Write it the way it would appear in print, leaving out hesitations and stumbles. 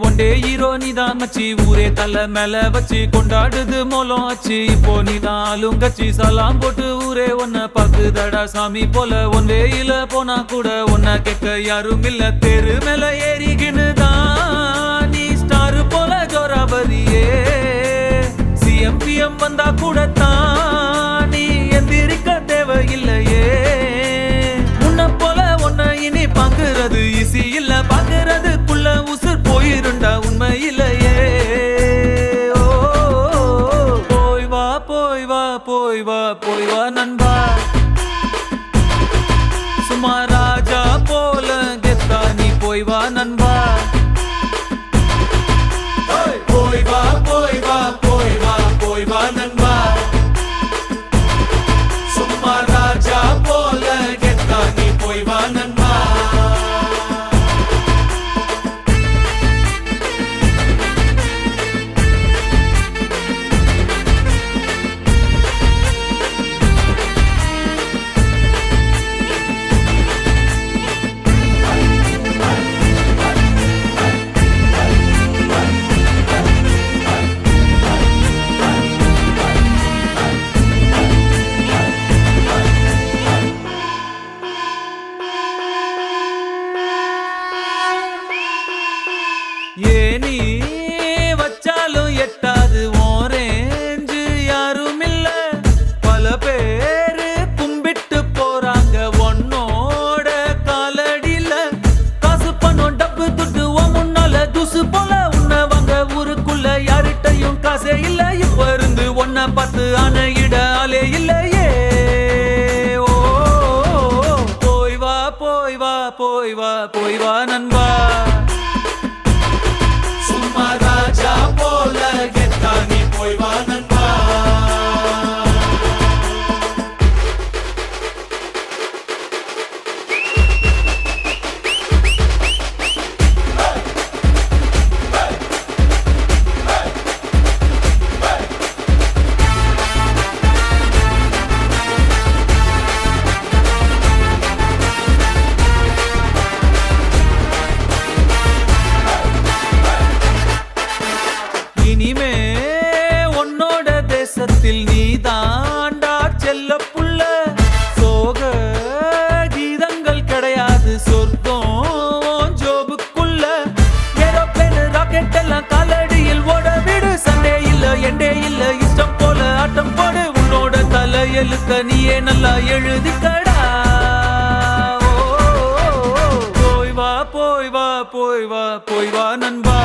One day hero நீதான் மச்சி, ஊரே தலை மேல வச்சு கொண்டாடுது மோலம் ஆச்சு. இப்போ நீதான் ஆளுங்கச்சி, சலாம் போட்டு ஊரே ஒன்ன பாக்குதடா சாமி போல. ஒன்றே இல போனா கூட ஒன்ன கேட்க யாரும் இல்ல. தெரு மேல ஏறிக்கினுதான் நீ ஸ்டார் போல ஜோராபரியே. சிஎம்பிஎம் வந்தா கூட தான் நீ எந்திரிக்க தேவையில்லையே. உன்ன போல ஒன்ன இனி பாக்குறது ஈஸி இல்ல, பாக்குறதுக்குள்ள உசுர் போயிருண்டா உண்மையிலையே. போய் வா போய் வா போய் வா போய் வா நண்பா, சும்மா ராஜா போல கெத்தா நீ போய் வா நண்பா. போய் வா போய் வா போய் வா போய் வா நண்பா, சும்மா ராஜா போல கெத்தா நீ போய் வா நண்பா. ஏனி வச்சாலும் எட்டாது ஓரேஞ்சு யாரும் இல்ல. பல பேரு கும்பிட்டு போறாங்க ஒன்னோட காலடியில. காசு பணம் டப்பு துட்டு முன்னால துசு போல உன்ன வாங்க ஊருக்குள்ள யார்கிட்டையும் காசே இல்ல. இப்ப இருந்து ஒன்ன பார்த்து அணையிட ஆளே இல்லையே. ஓ போய் வா போய் வா போய் வா போய் வா நண்பா, சும்மா ராஜா போல கெத்தா நீ போய் வா நண்பா. இனிமே உன்னோட தேசத்தில் நீ தாண்டா செல்ல புள்ள. சோக கீதங்கள் கிடையாது சொர்க்கம் ஜோபுக்குள்ள. ஏரோப்ளேன் ராக்கெட் எல்லாம் காலடியில் ஓட விடு. சண்டே இல்ல எண்டே இல்ல, இஷ்டம் போல ஆட்டம் போடு. உன்னோட தலை எழுத்த நீயே நல்லா எழுதிக்கடா. போய் வா போய் வா போய் வா போய் வா நண்பா,